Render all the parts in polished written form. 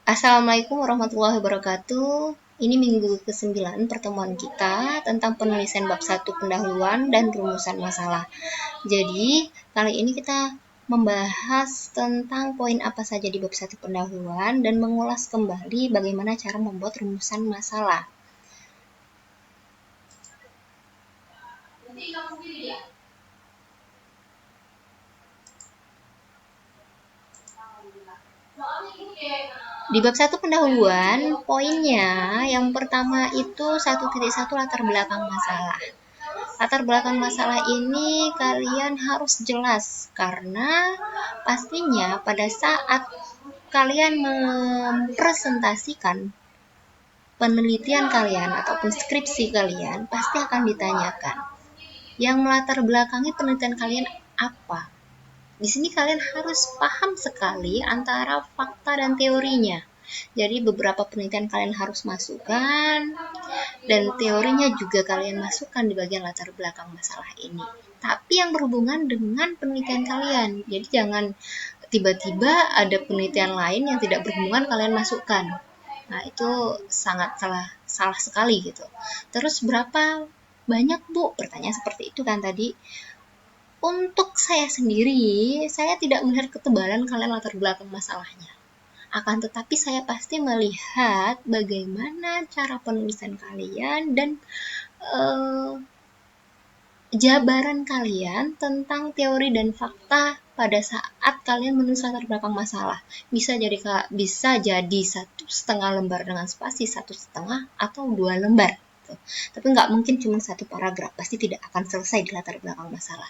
Assalamualaikum warahmatullahi wabarakatuh. Ini minggu ke-9 pertemuan kita tentang penulisan bab 1 pendahuluan dan rumusan masalah. Jadi, kali ini kita membahas tentang poin apa saja di bab 1 pendahuluan dan mengulas kembali bagaimana cara membuat rumusan masalah. Di bab 1 pendahuluan, poinnya yang pertama itu 1.1 latar belakang masalah. Latar belakang masalah ini kalian harus jelas karena pastinya pada saat kalian mempresentasikan penelitian kalian ataupun skripsi kalian pasti akan ditanyakan yang melatar belakangi penelitian kalian apa. Di sini kalian harus paham sekali antara fakta dan teorinya. Jadi beberapa penelitian kalian harus masukkan dan teorinya juga kalian masukkan di bagian latar belakang masalah ini. Tapi yang berhubungan dengan penelitian kalian. Jadi jangan tiba-tiba ada penelitian lain yang tidak berhubungan kalian masukkan. Nah, itu sangat salah sekali gitu. Terus berapa banyak, Bu? Pertanyaan seperti itu kan tadi. Untuk saya sendiri, saya tidak melihat ketebalan kalian latar belakang masalahnya. Akan tetapi saya pasti melihat bagaimana cara penulisan kalian dan jabaran kalian tentang teori dan fakta pada saat kalian menulis latar belakang masalah. Bisa jadi 1,5 lembar dengan spasi 1,5 atau 2 lembar. Tapi nggak mungkin cuma 1 paragraf, pasti tidak akan selesai di latar belakang masalah.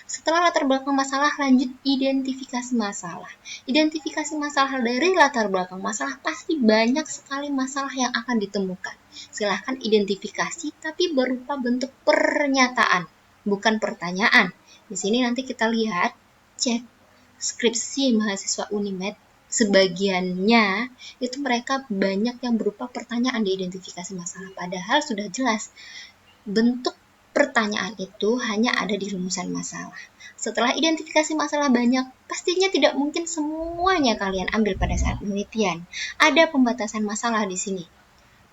Setelah latar belakang masalah, lanjut identifikasi masalah. Identifikasi masalah dari latar belakang masalah pasti banyak sekali masalah yang akan ditemukan. Silahkan identifikasi, tapi berupa bentuk pernyataan, bukan pertanyaan. Di sini nanti kita lihat cek skripsi mahasiswa Unimed, sebagiannya itu mereka banyak yang berupa pertanyaan di identifikasi masalah, padahal sudah jelas bentuk pertanyaan itu hanya ada di rumusan masalah. Setelah identifikasi masalah banyak, pastinya tidak mungkin semuanya kalian ambil pada saat penelitian. Ada pembatasan masalah di sini.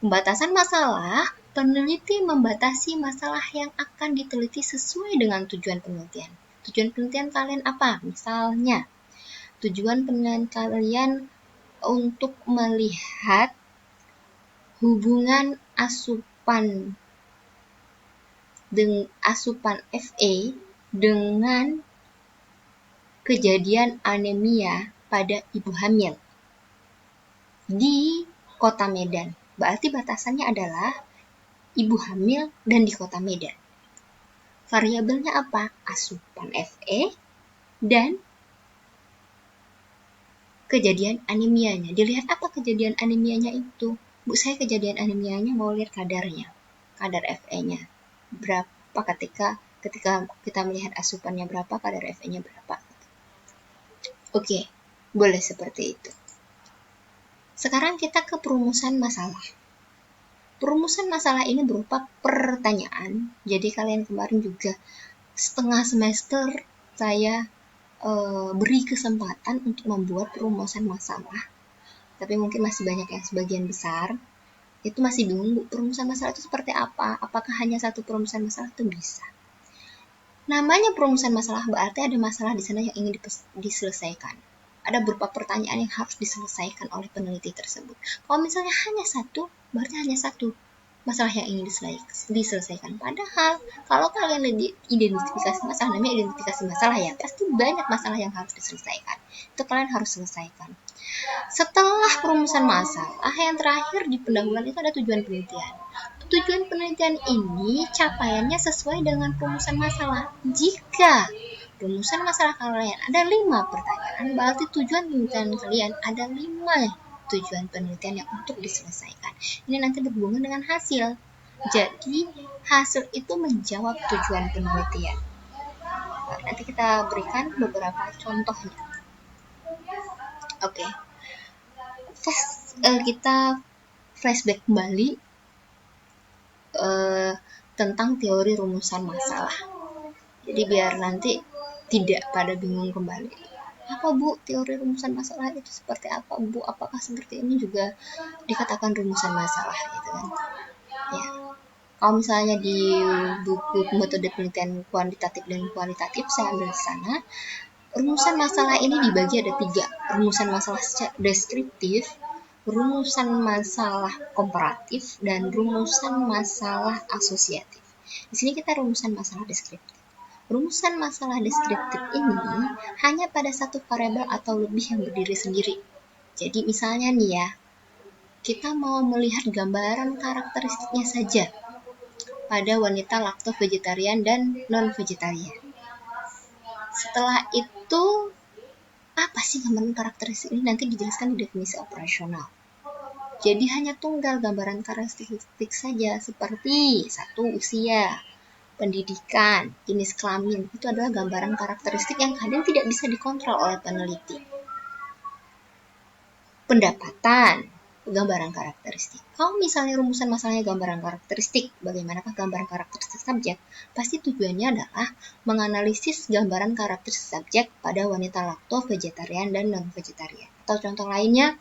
Pembatasan masalah, peneliti membatasi masalah yang akan diteliti sesuai dengan tujuan penelitian. Tujuan penelitian kalian apa? Misalnya, tujuan penelitian kalian untuk melihat hubungan asupan Fa dengan kejadian anemia pada ibu hamil di Kota Medan. Berarti batasannya adalah ibu hamil dan di Kota Medan. Variabelnya apa? Asupan Fa dan kejadian anemianya. Dilihat apa kejadian anemianya itu? Bu, saya kejadian anemianya mau lihat kadarnya. Kadar Fa-nya berapa ketika kita melihat asupannya berapa, kadar Fa-nya berapa. Oke, boleh seperti itu. Sekarang kita ke perumusan masalah. Perumusan masalah ini berupa pertanyaan. Jadi kalian kemarin juga setengah semester saya beri kesempatan untuk membuat perumusan masalah. Tapi mungkin masih banyak yang sebagian besar itu masih bingung, Bu, perumusan masalah itu seperti apa? Apakah hanya satu perumusan masalah itu bisa? Namanya perumusan masalah berarti ada masalah di sana yang ingin diselesaikan. Ada beberapa pertanyaan yang harus diselesaikan oleh peneliti tersebut. Kalau misalnya hanya satu, berarti hanya satu masalah yang ingin diselesaikan. Padahal kalau kalian identifikasi masalah, namanya identifikasi masalah ya, pasti banyak masalah yang harus diselesaikan. Itu kalian harus selesaikan. Setelah perumusan masalah, yang terakhir di pendahuluan itu ada tujuan penelitian. Tujuan penelitian ini capaiannya sesuai dengan perumusan masalah. Jika rumusan masalah kalian ada 5 pertanyaan, berarti tujuan penelitian kalian ada 5 tujuan penelitian yang untuk diselesaikan. Ini nanti berhubungan dengan hasil. Jadi, hasil itu menjawab tujuan penelitian. Nanti kita berikan beberapa contohnya. Oke. Kita flashback kembali tentang teori rumusan masalah. Jadi biar nanti tidak pada bingung kembali. Apa Bu, teori rumusan masalah itu seperti apa Bu? Apakah seperti ini juga dikatakan rumusan masalah gitu kan? Ya. Kalau misalnya di buku metode penelitian kuantitatif dan kualitatif saya ambil di sana, rumusan masalah ini dibagi ada 3. Rumusan masalah deskriptif, rumusan masalah komparatif, dan rumusan masalah asosiatif. Di sini kita rumusan masalah deskriptif. Rumusan masalah deskriptif ini hanya pada satu variabel atau lebih yang berdiri sendiri. Jadi misalnya nih ya, kita mau melihat gambaran karakteristiknya saja pada wanita lakto-vegetarian dan non-vegetarian. Setelah itu, apa sih gambaran karakteristik ini? Nanti dijelaskan di definisi operasional. Jadi hanya tunggal gambaran karakteristik saja, seperti 1. Usia, pendidikan, jenis kelamin. Itu adalah gambaran karakteristik yang kadang tidak bisa dikontrol oleh peneliti. Pendapatan, gambaran karakteristik. Kalau misalnya rumusan masalahnya gambaran karakteristik, bagaimanakah gambaran karakteristik subjek? Pasti tujuannya adalah menganalisis gambaran karakteristik subjek pada wanita lakto-vegetarian dan non-vegetarian. Atau contoh lainnya,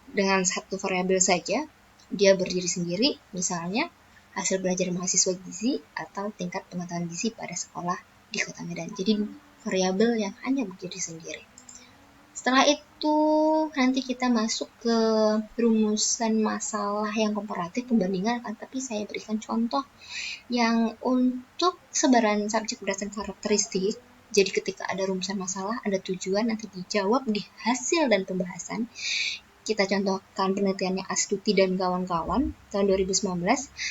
dengan satu variabel saja, dia berdiri sendiri, misalnya hasil belajar mahasiswa gizi atau tingkat pengetahuan gizi pada sekolah di Kota Medan. Jadi variabel yang hanya berdiri sendiri. Setelah itu nanti kita masuk ke rumusan masalah yang komparatif pembandingan, tapi saya berikan contoh yang untuk sebaran subjek berdasarkan karakteristik. Jadi ketika ada rumusan masalah, ada tujuan, nanti dijawab di hasil dan pembahasan. Kita contohkan penelitiannya Astuti dan kawan-kawan tahun 2019,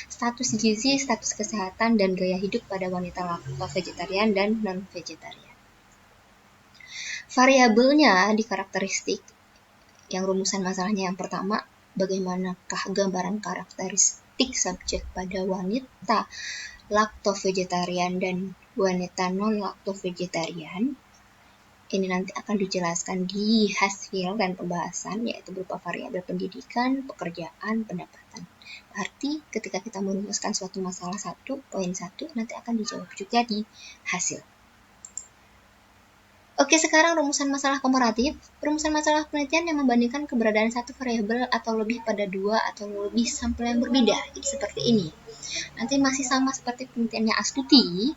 status gizi, status kesehatan, dan gaya hidup pada wanita lakto-vegetarian dan non-vegetarian. Variabelnya di karakteristik, yang rumusan masalahnya yang pertama, bagaimanakah gambaran karakteristik subjek pada wanita lakto-vegetarian dan wanita non-lakto-vegetarian. Ini nanti akan dijelaskan di hasil dan pembahasan, yaitu berupa variabel pendidikan, pekerjaan, pendapatan. Berarti ketika kita merumuskan suatu masalah 1.1, nanti akan dijawab juga di hasil. Oke, sekarang rumusan masalah komparatif. Rumusan masalah penelitian yang membandingkan keberadaan satu variabel atau lebih pada 2 atau lebih sampel yang berbeda. Jadi seperti ini. Nanti masih sama seperti penelitiannya Astuti.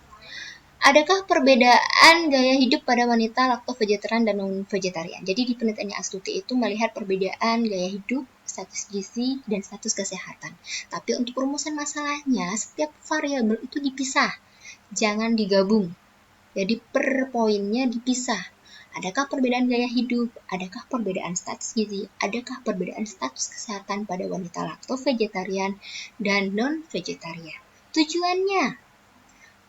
Adakah perbedaan gaya hidup pada wanita lakto-vegetarian dan non-vegetarian? Jadi di penelitiannya Astuti itu melihat perbedaan gaya hidup, status gizi, dan status kesehatan. Tapi untuk rumusan masalahnya, setiap variabel itu dipisah. Jangan digabung. Jadi per poinnya dipisah. Adakah perbedaan gaya hidup? Adakah perbedaan status gizi? Adakah perbedaan status kesehatan pada wanita lakto-vegetarian dan non-vegetarian?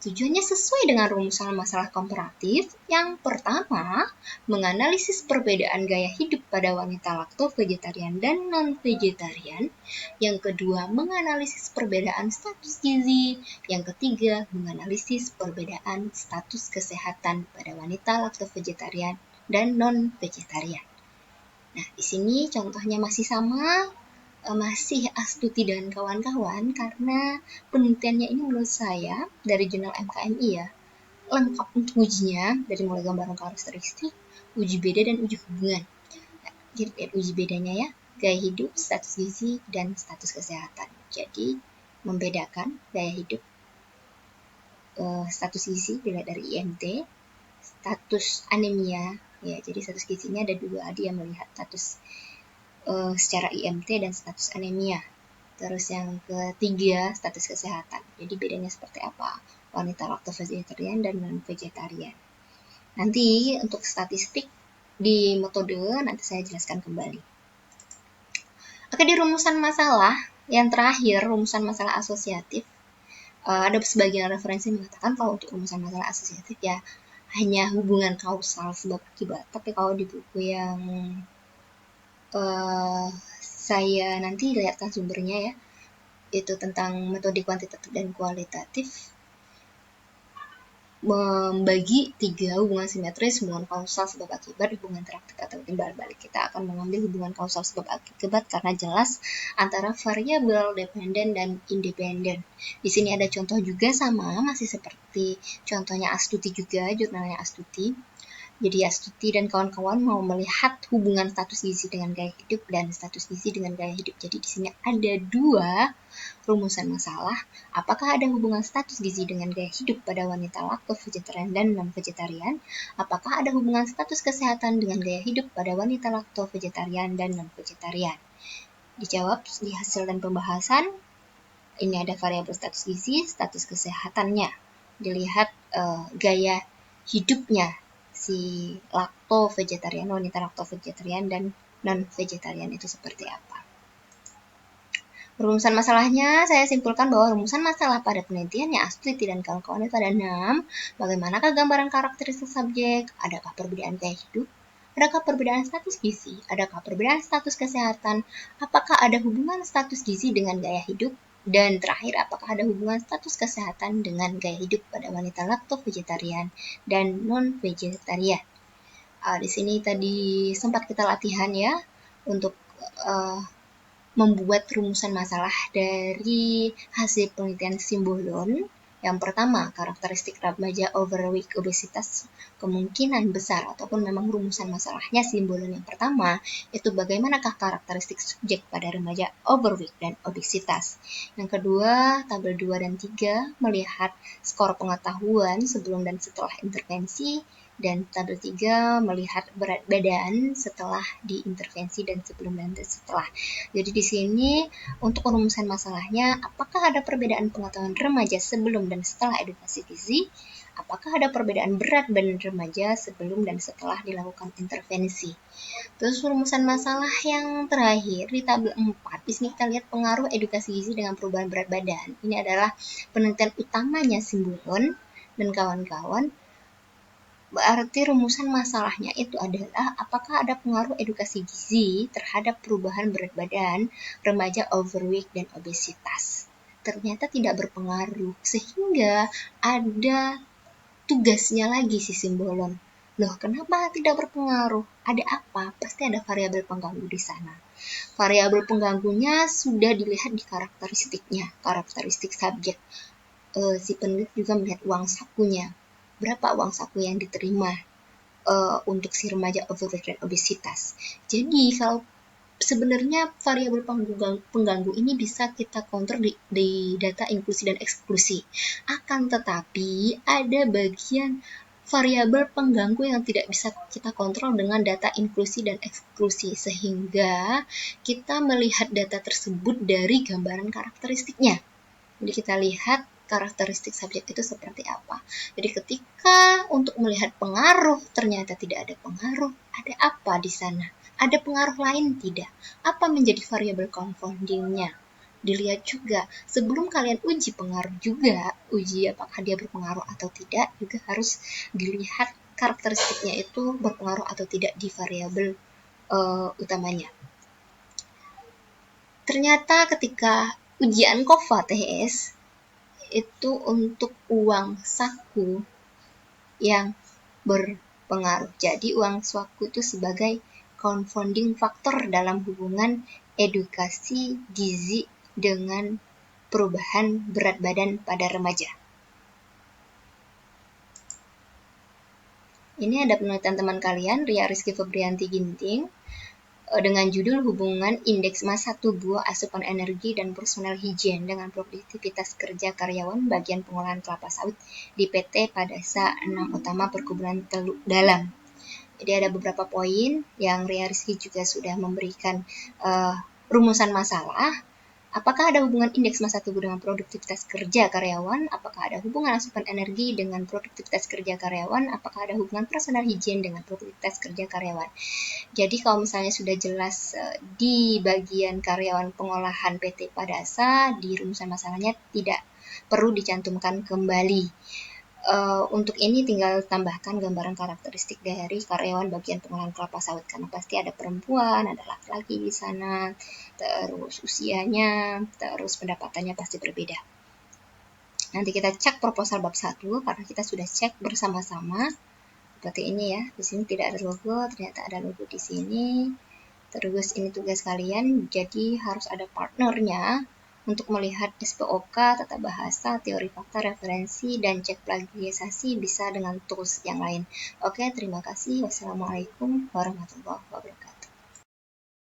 Tujuannya sesuai dengan rumusan masalah komparatif. Yang pertama, menganalisis perbedaan gaya hidup pada wanita lakto-vegetarian dan non-vegetarian. Yang kedua, menganalisis perbedaan status gizi. Yang ketiga, menganalisis perbedaan status kesehatan pada wanita lakto-vegetarian dan non-vegetarian. Nah, di sini contohnya masih sama, masih Astuti dan kawan-kawan, karena penelitiannya ini menurut saya dari jurnal MKMI ya, lengkap untuk ujinya, dari mulai gambaran karakteristik, uji beda, dan uji hubungan. Nah, jadi uji bedanya ya, gaya hidup, status gizi, dan status kesehatan. Jadi membedakan gaya hidup, status gizi dilihat dari IMT, status anemia ya, jadi status gizinya ada 2, dia melihat status secara IMT dan status anemia. Terus yang ketiga, status kesehatan. Jadi bedanya seperti apa wanita lakto-vegetarian dan non-vegetarian. Nanti untuk statistik di metode nanti saya jelaskan kembali. Oke, di rumusan masalah yang terakhir, rumusan masalah asosiatif, ada sebagian referensi mengatakan kalau untuk rumusan masalah asosiatif ya hanya hubungan kausal sebab akibat. Tapi kalau di buku yang saya nanti lihatkan sumbernya ya, itu tentang metode kuantitatif dan kualitatif, membagi 3 hubungan simetris, hubungan kausal sebab akibat, hubungan interaktif atau timbal balik. Kita akan mengambil hubungan kausal sebab akibat karena jelas antara variabel dependen dan independen. Di sini ada contoh juga sama, masih seperti contohnya Astuti juga, jurnalnya Astuti. Jadi Astuti dan kawan-kawan mau melihat hubungan status gizi dengan gaya hidup dan status gizi dengan gaya hidup. Jadi di sini ada dua rumusan masalah. Apakah ada hubungan status gizi dengan gaya hidup pada wanita lakto-vegetarian dan non-vegetarian? Apakah ada hubungan status kesehatan dengan gaya hidup pada wanita lakto-vegetarian dan non-vegetarian? Dijawab di hasil dan pembahasan. Ini ada variabel status gizi, status kesehatannya. Dilihat gaya hidupnya si lakto-vegetarian, wanita lakto-vegetarian dan non-vegetarian itu seperti apa. Rumusan masalahnya, saya simpulkan bahwa rumusan masalah pada penelitiannya Astuti dan kawan-kawan itu ada 6. Bagaimanakah gambaran karakteristik subjek? Adakah perbedaan gaya hidup? Adakah perbedaan status gizi? Adakah perbedaan status kesehatan? Apakah ada hubungan status gizi dengan gaya hidup? Dan terakhir, apakah ada hubungan status kesehatan dengan gaya hidup pada wanita lakto-vegetarian dan non-vegetarian? Di sini tadi sempat kita latihan ya untuk membuat rumusan masalah dari hasil penelitian Simbolon. Yang pertama, karakteristik remaja overweight obesitas kemungkinan besar ataupun memang rumusan masalahnya Simbolon yang pertama itu bagaimanakah karakteristik subjek pada remaja overweight dan obesitas. Yang kedua, tabel 2 dan 3 melihat skor pengetahuan sebelum dan setelah intervensi, dan tabel 3 melihat berat badan setelah diintervensi dan sebelum dan setelah. Jadi di sini untuk rumusan masalahnya, apakah ada perbedaan pengetahuan remaja sebelum dan setelah edukasi gizi? Apakah ada perbedaan berat badan remaja sebelum dan setelah dilakukan intervensi? Terus rumusan masalah yang terakhir di tabel 4, di sini kita lihat pengaruh edukasi gizi dengan perubahan berat badan. Ini adalah penelitian utamanya Simbolon dan kawan-kawan. Berarti rumusan masalahnya itu adalah apakah ada pengaruh edukasi gizi terhadap perubahan berat badan remaja overweight dan obesitas. Ternyata tidak berpengaruh, sehingga ada tugasnya lagi si Simbolon. Loh, kenapa tidak berpengaruh? Ada apa? Pasti ada variabel pengganggu di sana. Variabel pengganggunya sudah dilihat di karakteristiknya, karakteristik subjek. Si peneliti juga melihat uang sakunya. Berapa uang saku yang diterima untuk si remaja overweight dan obesitas. Jadi kalau sebenarnya variabel pengganggu ini bisa kita kontrol di data inklusi dan eksklusi. Akan tetapi ada bagian variabel pengganggu yang tidak bisa kita kontrol dengan data inklusi dan eksklusi, sehingga kita melihat data tersebut dari gambaran karakteristiknya. Jadi kita lihat karakteristik subjek itu seperti apa. Jadi ketika untuk melihat pengaruh ternyata tidak ada pengaruh, ada apa di sana? Ada pengaruh lain tidak? Apa menjadi variabel confoundingnya? Dilihat juga sebelum kalian uji pengaruh juga, uji apakah dia berpengaruh atau tidak, juga harus dilihat karakteristiknya itu berpengaruh atau tidak di variabel utamanya. Ternyata ketika ujian KOFA TS itu untuk uang saku yang berpengaruh. Jadi uang saku itu sebagai confounding faktor dalam hubungan edukasi gizi dengan perubahan berat badan pada remaja. Ini ada penelitian teman kalian, Ria Rizky Febrianti Ginting, dengan judul hubungan indeks massa tubuh, asupan energi, dan personal hygiene dengan produktivitas kerja karyawan bagian pengolahan kelapa sawit di PT Padasa 6 Utama Perkebunan Teluk Dalam. Jadi ada beberapa poin yang Ria Rizky juga sudah memberikan rumusan masalah. Apakah ada hubungan indeks massa tubuh dengan produktivitas kerja karyawan? Apakah ada hubungan asupan energi dengan produktivitas kerja karyawan? Apakah ada hubungan personal hygiene dengan produktivitas kerja karyawan? Jadi kalau misalnya sudah jelas di bagian karyawan pengolahan PT Padasa, di rumusan masalahnya tidak perlu dicantumkan kembali. Untuk ini tinggal tambahkan gambaran karakteristik dari karyawan bagian pengolahan kelapa sawit, karena pasti ada perempuan, ada laki-laki di sana, terus usianya, terus pendapatannya pasti berbeda. Nanti kita cek proposal bab 1 karena kita sudah cek bersama-sama. Seperti ini ya, di sini tidak ada logo, ternyata ada logo di sini. Terus ini tugas kalian, jadi harus ada partnernya Untuk melihat SPOK, tata bahasa, teori fakta, referensi, dan cek plagiarisasi bisa dengan tools yang lain. Oke, terima kasih. Wassalamualaikum warahmatullahi wabarakatuh.